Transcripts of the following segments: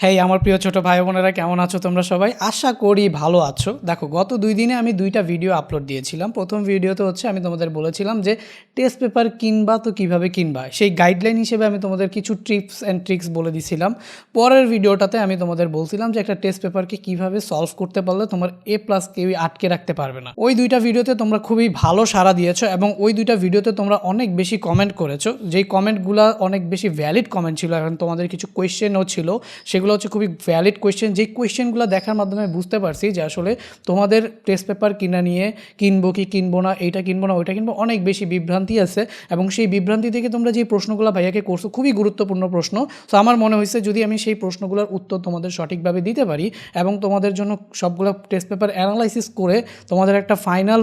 হেই আমার প্রিয় ছোট ভাই বোনেরা, কেমন আছো তোমরা সবাই? আশা করি ভালো আছো। দেখো, গত 2 দিনে আমি 2টা ভিডিও আপলোড দিয়েছিলাম। প্রথম ভিডিওতে হচ্ছে আমি তোমাদের বলেছিলাম যে টেস্ট পেপার কিনবা তো কিভাবে কিনবা, সেই গাইডলাইন হিসেবে আমি তোমাদের কিছু টিপস অ্যান্ড ট্রিক্স বলে দিছিলাম। পরের ভিডিওটাতে আমি তোমাদের বলছিলাম যে একটা টেস্ট পেপারকে কিভাবে সলভ করতে পারলে তোমার A+ কেউই আটকে রাখতে পারবে না। ওই 2টা ভিডিওতে তোমরা খুবই ভালো সাড়া দিয়েছো এবং ওই 2টা ভিডিওতে তোমরা অনেক বেশি কমেন্ট করেছো, যেই কমেন্টগুলো অনেক বেশি ভ্যালিড কমেন্ট ছিল। এখন তোমাদের কিছু কোয়েশ্চেনও ছিল, সেগুলো হচ্ছে খুবই ভ্যালিড কোয়েশ্চেন। যেই কোয়েশ্চেনগুলো দেখার মাধ্যমে বুঝতে পারছি যে আসলে তোমাদের টেস্ট পেপার কিনা নিয়ে কিনবো কি কিনবো না, এইটা কিনবো না ওইটা কিনবো, অনেক বেশি বিভ্রান্তি আছে। এবং সেই বিভ্রান্তি থেকে তোমরা যে প্রশ্নগুলো ভাইয়াকে করছো, খুবই গুরুত্বপূর্ণ প্রশ্ন। তো আমার মনে হয়েছে যদি আমি সেই প্রশ্নগুলোর উত্তর তোমাদের সঠিকভাবে দিতে পারি এবং তোমাদের জন্য সবগুলো টেস্ট পেপার অ্যানালাইসিস করে তোমাদের একটা ফাইনাল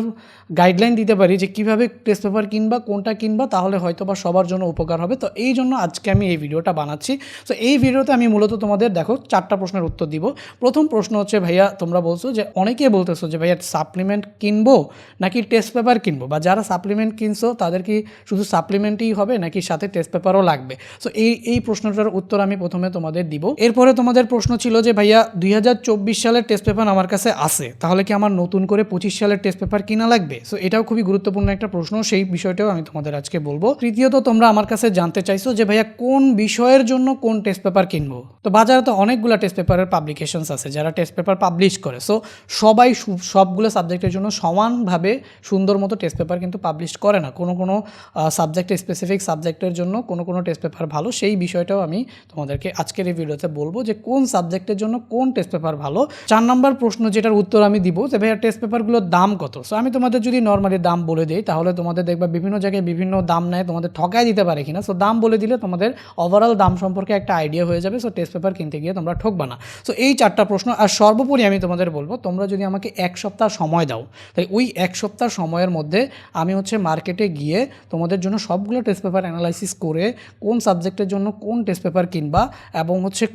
গাইডলাইন দিতে পারি যে কীভাবে টেস্ট পেপার কিনবা, কোনটা কিনবা, তাহলে হয়তো বা সবার জন্য উপকার হবে। তো এই জন্য আজকে আমি এই ভিডিওটা বানাচ্ছি। তো এই ভিডিওতে আমি মূলত তোমাদের দেখো 4টা প্রশ্নের উত্তর দিব। প্রথম প্রশ্ন হচ্ছে, ভাইয়া তোমরা বলছো যে অনেকে বলতেছো যে ভাইয়া সাপ্লিমেন্ট কিনবো নাকি টেস্ট পেপার কিনবো, বা যারা সাপ্লিমেন্ট কিনছো তাদের কি শুধু সাপ্লিমেন্টই হবে নাকি সাথে টেস্ট পেপারও লাগবে। সো এই প্রশ্নটার উত্তর আমি প্রথমে তোমাদের দিব। এরপরে তোমাদের প্রশ্ন ছিল যে ভাইয়া 2024 সালের টেস্ট পেপার আমার কাছে আছে, তাহলে কি আমার নতুন করে 25 সালের টেস্ট পেপার কিনা লাগবে? সো এটাও খুবই গুরুত্বপূর্ণ একটা প্রশ্ন, সেই বিষয়টাও আমি তোমাদের আজকে বলবো। তৃতীয়ত তোমরা আমার কাছে জানতে চাইছো যে ভাইয়া কোন বিষয়ের জন্য কোন টেস্ট পেপার কিনবো। তো বাজারে তো অনেকগুলো টেস্ট পেপারের পাবলিকেশনস আছে যারা টেস্ট পেপার পাবলিশ করে। সো সবাই সবগুলো সাবজেক্টের জন্য সমানভাবে সুন্দর মতো টেস্ট পেপার কিন্তু পাবলিশ করে না। কোনো সাবজেক্টের স্পেসিফিক সাবজেক্টের জন্য কোনো টেস্ট পেপার ভালো, সেই বিষয়টাও আমি তোমাদেরকে আজকের এই ভিডিওতে বলবো যে কোন সাবজেক্টের জন্য কোন টেস্ট পেপার ভালো। 4 নম্বর প্রশ্ন যেটার উত্তর আমি দিব যে ভাইয়া টেস্ট পেপারগুলোর দাম কত। সো আমি তোমাদের যদি নর্মালি দাম বলে দিই তাহলে তোমাদের দেখবা বিভিন্ন জায়গায় বিভিন্ন দাম নেয়, তোমাদের ঠকায় দিতে পারে কিনা। সো দাম বলে দিলে তোমাদের ওভারঅল দাম সম্পর্কে একটা আইডিয়া হয়ে যাবে। সো টেস্ট পেপার কিনতে গিয়ে তোমরা ঠকবা না। সো এই 4টা প্রশ্ন। আর সর্বোপরি আমি তোমাদের বলবো, তোমরা যদি আমাকে 1 সপ্তাহ সময় দাও, তাই ওই 1 সপ্তাহ সময়ের মধ্যে আমি হচ্ছে মার্কেটে গিয়ে তোমাদের জন্য সবগুলো টেস্ট পেপার অ্যানালাইসিস করে কোন সাবজেক্টের জন্য কোন টেস্ট পেপার কিনবা এবং হচ্ছে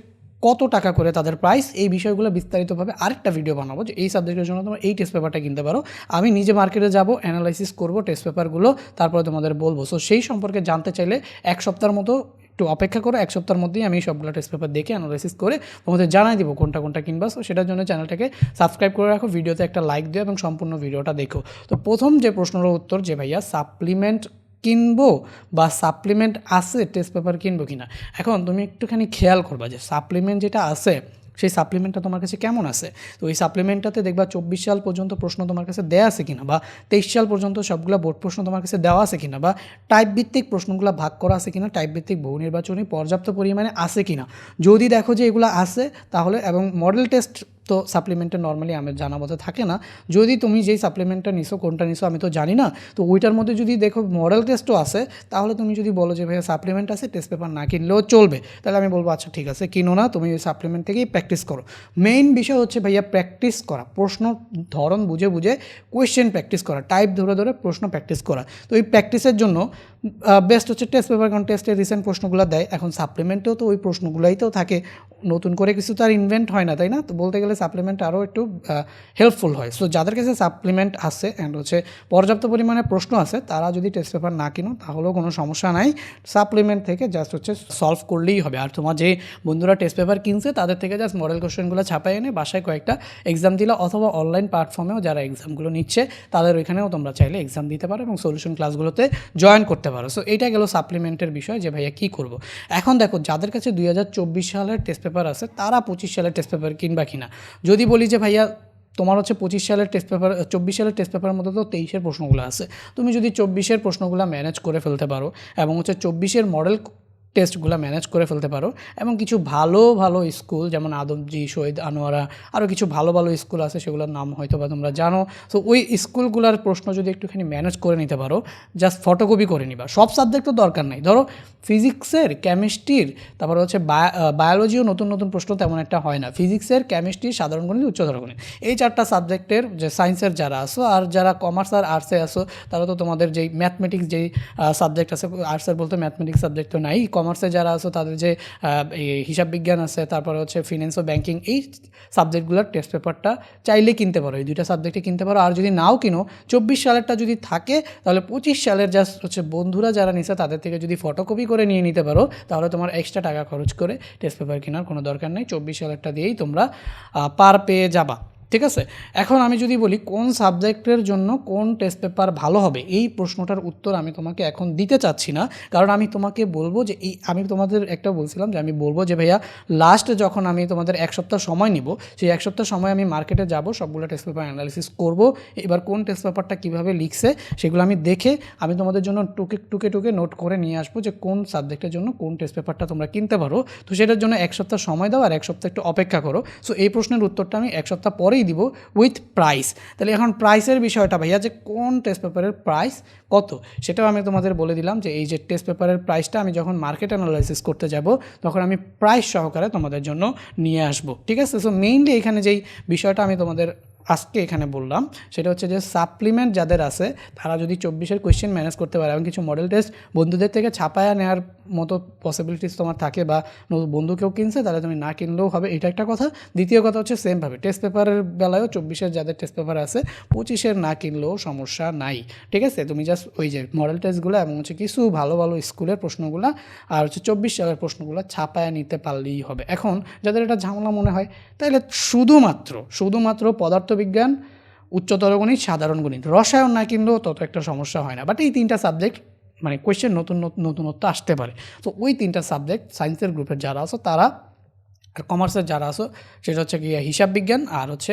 কত টাকা করে তাদের প্রাইস, এই বিষয়গুলো বিস্তারিতভাবে আরেকটা ভিডিও বানাবো যে এই সাবজেক্টের জন্য তোমরা এই টেস্ট পেপারটা কিনতে পারো। আমি নিজে মার্কেটে যাব, অ্যানালাইসিস করব টেস্ট পেপারগুলো, তারপরে তোমাদের বলবো। সো সেই সম্পর্কে জানতে চাইলে 1 সপ্তাহের মতো একটু অপেক্ষা করো। 1 সপ্তাহের মধ্যেই আমি সবগুলো টেস্ট পেপার দেখে অ্যানালাইসিস করে তোমাদের জানাই দিব কোনটা কোনটা কিনবা। সো সেটার জন্য চ্যানেলটাকে সাবস্ক্রাইব করে রাখো, ভিডিওতে একটা লাইক দিও এবং সম্পূর্ণ ভিডিওটা দেখো। তো প্রথম যে প্রশ্নের উত্তর যে ভাইয়া সাপ্লিমেন্ট কিনবো বা সাপ্লিমেন্ট আছে টেস্ট পেপার কিনবো কিনা। এখন তুমি একটুখানি খেয়াল করবা যে সাপ্লিমেন্ট যেটা আছে সেই সাপ্লিমেন্টটা তোমার কাছে কেমন আছে। তো এই সাপ্লিমেন্টটাতে দেখবা 24 সাল পর্যন্ত প্রশ্ন তোমার কাছে দেওয়া আছে কিনা, বা 23 সাল পর্যন্ত সবগুলো বোর্ড প্রশ্ন তোমার কাছে দেওয়া আছে কিনা, বা টাইপ ভিত্তিক প্রশ্নগুলো ভাগ করা আছে কিনা, টাইপ ভিত্তিক বহু নির্বাচনী পর্যাপ্ত পরিমাণে আছে কিনা। যদি দেখো যে এগুলো আছে তাহলে, এবং মডেল টেস্ট তো সাপ্লিমেন্টে নর্মালি আমি জানা মতো থাকে না। যদি তুমি যেই সাপ্লিমেন্টটা নিছো কোনটা নিছো আমি তো জানি না, তো ওইটার মধ্যে যদি দেখো মডেল টেস্টও আছে, তাহলে তুমি যদি বলো যে ভাইয়া সাপ্লিমেন্ট আছে টেস্ট পেপার না কিনলেও চলবে, তাহলে আমি বলবো আচ্ছা ঠিক আছে কিনো না, তুমি ওই সাপ্লিমেন্ট থেকেই প্র্যাকটিস করো। মেইন বিষয় হচ্ছে ভাইয়া প্র্যাকটিস করা, প্রশ্ন ধরন বুঝে বুঝে কোয়েশ্চেন প্র্যাকটিস করা, টাইপ ধরে ধরে প্রশ্ন প্র্যাকটিস করা। তো এই প্র্যাকটিসের জন্য বেস্ট হচ্ছে টেস্ট পেপার, কারণ টেস্টের রিসেন্ট প্রশ্নগুলো দেয়। এখন সাপ্লিমেন্টেও তো ওই প্রশ্নগুলোই তো থাকে, নতুন করে কিছু তো আর ইনভেন্ট হয় না, তাই না? তো বলতে গেলে সাপ্লিমেন্ট আরও একটু হেল্পফুল হয়। সো যাদের কাছে সাপ্লিমেন্ট আছে অ্যান্ড হচ্ছে পর্যাপ্ত পরিমাণে প্রশ্ন আছে, তারা যদি টেস্ট পেপার না কিনো তাহলেও কোনো সমস্যা নাই, সাপ্লিমেন্ট থেকে জাস্ট হচ্ছে সলভ করলেই হবে। আর তোমার যে বন্ধুরা টেস্ট পেপার কিনছে তাদের থেকে জাস্ট মডেল কোশ্চেনগুলো ছাপাই এনে বাসায় কয়েকটা এক্সাম দিলা, অথবা অনলাইন প্ল্যাটফর্মেও যারা এক্সামগুলো নিচ্ছে তাদের ওইখানেও তোমরা চাইলে এক্সাম দিতে পারো এবং সলিউশন ক্লাসগুলোতে জয়েন করতে পারো। সো এইটা গেল সাপ্লিমেন্টের বিষয় যে ভাইয়া কী করবো। এখন দেখো যাদের কাছে 2024 সালের টেস্ট পেপার আছে তারা 25 সালের টেস্ট পেপার কিনবা কিনা। যদি বলি যে ভাইয়া তোমার হচ্ছে 25 সালের টেস্ট পেপার, 24 সালের টেস্ট পেপারের মধ্যে তো 23-এর প্রশ্নগুলো আছে, তুমি যদি 24-এর প্রশ্নগুলো ম্যানেজ করে ফেলতে পারো এবং হচ্ছে 24-এর মডেল টেস্টগুলো ম্যানেজ করে ফেলতে পারো, এবং কিছু ভালো ভালো স্কুল যেমন আদমজি, শহীদ আনোয়ারা, আরও কিছু ভালো ভালো স্কুল আছে সেগুলোর নাম হয়তো বা তোমরা জানো। তো ওই স্কুলগুলোর প্রশ্ন যদি একটুখানি ম্যানেজ করে নিতে পারো, জাস্ট ফটোকপি করে নিবা, সব সাবজেক্ট তো দরকার নাই। ধরো ফিজিক্সের, কেমিস্ট্রির, তারপরে হচ্ছে বায়োলজিও নতুন নতুন প্রশ্ন তেমন একটা হয় না, ফিজিক্সের, কেমিস্ট্রি, সাধারণ গণিত, উচ্চতর গণিত, এই 4টা সাবজেক্টের যে সায়েন্সের যারা আসো আর যারা কমার্স আর আর্টসে আসো, তারা তো তোমাদের যেই ম্যাথমেটিক্স যেই সাবজেক্ট আছে, আর্টসের বলতে ম্যাথমেটিক্স সাবজেক্ট তো নাই, কমার্সে যারা আছো তাদের যে এই হিসাব বিজ্ঞান আছে, তারপরে হচ্ছে ফিন্যান্স ও ব্যাংকিং, এই সাবজেক্টগুলোর টেস্ট পেপারটা চাইলে কিনতে পারো, এই দুইটা সাবজেক্টে কিনতে পারো। আর যদি নাও কিনো 24 সালেরটা যদি থাকে তাহলে 25 সালের জাস্ট হচ্ছে বন্ধুরা যারা নিছে তাদের থেকে যদি ফটোকপি করে নিয়ে নিতে পারো তাহলে তোমার এক্সট্রা টাকা খরচ করে টেস্ট পেপার কেনার কোনো দরকার নেই। 24 সালেরটা দিয়েই তোমরা পার পেয়ে যাবা, ঠিক আছে। এখন আমি যদি বলি কোন সাবজেক্টের জন্য কোন টেস্ট পেপার ভালো হবে, এই প্রশ্নটার উত্তর আমি তোমাকে এখন দিতে চাচ্ছি না, কারণ আমি তোমাকে বলবো যে আমি তোমাদের একটা বলছিলাম যে আমি বলবো যে ভাইয়া লাস্ট যখন আমি তোমাদের 1 সপ্তাহ সময় নিব, সেই 1 সপ্তাহ সময় আমি মার্কেটে যাব, সবগুলো টেস্ট পেপার অ্যানালিসিস করব, এবার কোন টেস্ট পেপারটা কীভাবে লিখছে সেগুলো আমি দেখে আমি তোমাদের জন্য টুকে নোট করে নিয়ে আসবো যে কোন সাবজেক্টের জন্য কোন টেস্ট পেপারটা তোমরা কিনতে পারো। তো সেটার জন্য 1 সপ্তাহ সময় দাও আর 1 সপ্তাহ একটু অপেক্ষা করো। সো এই প্রশ্নের উত্তরটা আমি 1 সপ্তাহ পরেই দিব উইথ প্রাইস। তাহলে এখন প্রাইসের বিষয়টা ভাইয়া যে কোন টেস্ট পেপারের প্রাইস কত সেটাও আমি তোমাদের বলে দিলাম যে এই যে টেস্ট পেপারের প্রাইসটা আমি যখন মার্কেট অ্যানালাইসিস করতে যাব তখন আমি প্রাইস সহকারে তোমাদের জন্য নিয়ে আসবো, ঠিক আছে। সো মেইনলি এখানে যেই বিষয়টা আমি তোমাদের আজকে এখানে বললাম সেটা হচ্ছে যে সাপ্লিমেন্ট যাদের আছে তারা যদি 24-এর কোয়েশ্চেন ম্যানেজ করতে পারে এবং কিছু মডেল টেস্ট বন্ধুদের থেকে ছাপায়া নেওয়ার মতো পসিবিলিটিস তোমার থাকে বা বন্ধু কেউ কিনছে তাহলে তুমি না কিনলেও হবে, এটা একটা কথা। দ্বিতীয় কথা হচ্ছে সেমভাবে টেস্ট পেপারের বেলায়ও 24-এর যাদের টেস্ট পেপার আছে 25-এর না কিনলেও সমস্যা নাই, ঠিক আছে। তুমি জাস্ট ওই যে মডেল টেস্টগুলো এবং হচ্ছে কিছু ভালো ভালো স্কুলের প্রশ্নগুলো আর হচ্ছে 24 সালের প্রশ্নগুলো ছাপায়া নিতে পারলেই হবে। এখন যাদের এটা ঝামেলা মনে হয় তাহলে শুধুমাত্র পদার্থবিজ্ঞান, উচ্চতর গণিত, সাধারণ গণিত, রসায়ন না কিনলেও তত একটা সমস্যা হয় না। বাট এই 3টা সাবজেক্ট মানে কোয়েশ্চেন নতুনত্ব আসতে পারে। তো ওই 3টা সাবজেক্ট সায়েন্সের গ্রুপের যারা আছো তারা, আর কমার্সের যারা আছো সেটা হচ্ছে কি হিসাব বিজ্ঞান আর হচ্ছে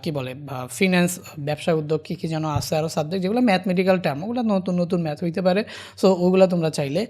কি বলে ফিন্যান্স, ব্যবসা উদ্যোগ কী যেন আছে আরও সাবজেক্ট যেগুলো ম্যাথমেটিক্যাল টার্ম, ওগুলো নতুন ম্যাথ হইতে পারে। সো ওগুলো তোমরা চাইলে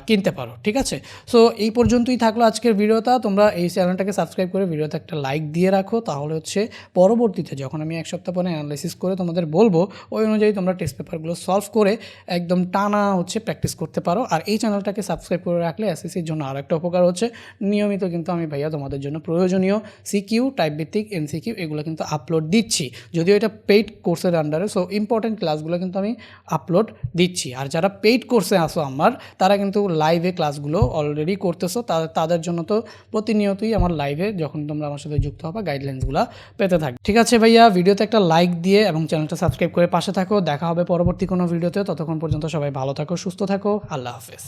কিনতে পারো, ঠিক আছে। সো এই পর্যন্তই থাকলো আজকের ভিডিওটা। তোমরা এই চ্যানেলটাকে সাবস্ক্রাইব করে ভিডিওতে একটা লাইক দিয়ে রাখো, তাহলে হচ্ছে পরবর্তীতে যখন আমি 1 সপ্তাহ পরে অ্যানালাইসিস করে তোমাদের বলবো ওই অনুযায়ী তোমরা টেস্ট পেপারগুলো সলভ করে একদম টানা হচ্ছে প্র্যাকটিস করতে পারো। আর এই চ্যানেলটাকে সাবস্ক্রাইব করে রাখলে এসএসসির জন্য আরও একটা উপকার হচ্ছে, নিয়মিত কিন্তু আমি ভাইয়া তোমাদের জন্য প্রয়োজনীয় সিকিউ, টাইপ ভিত্তিক এমসিকিউ এগুলো কিন্তু আপলোড দিচ্ছি, যদিও এটা পেইড কোর্সের আন্ডারে। সো ইম্পর্টেন্ট ক্লাসগুলো কিন্তু আমি আপলোড দিচ্ছি। আর যারা পেইড কোর্সে আসো আমার, তারা কিন্তু লাইভে ক্লাসগুলো অলরেডি করতেছো, তাদের জন্য তো প্রতিনিয়তই আমার লাইভে যখন তোমরা আমার সাথে যুক্ত হবা গাইডলাইন্সগুলো পেতে থাকবে, ঠিক আছে ভাইয়া। ভিডিওতে একটা লাইক দিয়ে এবং চ্যানেলটা সাবস্ক্রাইব করে পাশে থাকো। দেখা হবে পরবর্তী কোনো ভিডিওতে, ততক্ষণ পর্যন্ত সবাই ভালো থাকো, সুস্থ থাকো, আল্লাহ হাফেজ।